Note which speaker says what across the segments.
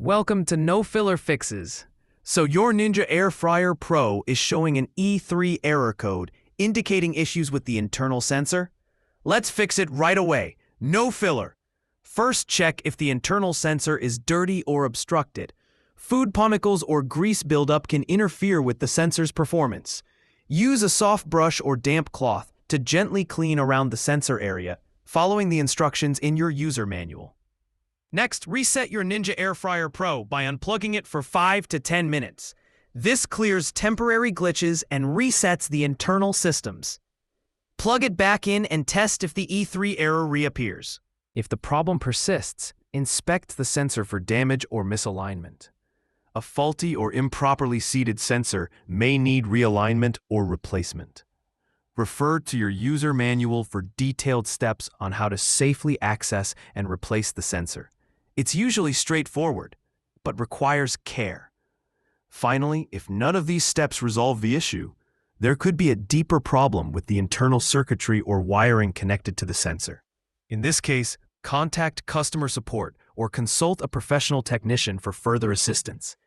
Speaker 1: Welcome to No Filler Fixes. So your Ninja Air Fryer Pro is showing an E3 error code indicating issues with the internal sensor? Let's fix it right away. No filler. First, check if the internal sensor is dirty or obstructed. Food particles or grease buildup can interfere with the sensor's performance. Use a soft brush or damp cloth to gently clean around the sensor area, following the instructions in your user manual. Next, reset your Ninja Air Fryer Pro by unplugging it for 5 to 10 minutes. This clears temporary glitches and resets the internal systems. Plug it back in and test if the E3 error reappears. If the problem persists, inspect the sensor for damage or misalignment. A faulty or improperly seated sensor may need realignment or replacement. Refer to your user manual for detailed steps on how to safely access and replace the sensor. It's usually straightforward, but requires care. Finally, if none of these steps resolve the issue, there could be a deeper problem with the internal circuitry or wiring connected to the sensor. In this case, contact customer support or consult a professional technician for further assistance.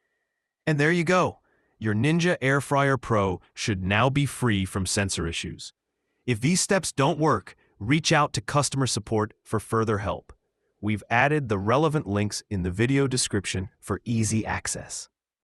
Speaker 1: And there you go. Your Ninja Air Fryer Pro should now be free from sensor issues. If these steps don't work, reach out to customer support for further help. We've added the relevant links in the video description for easy access.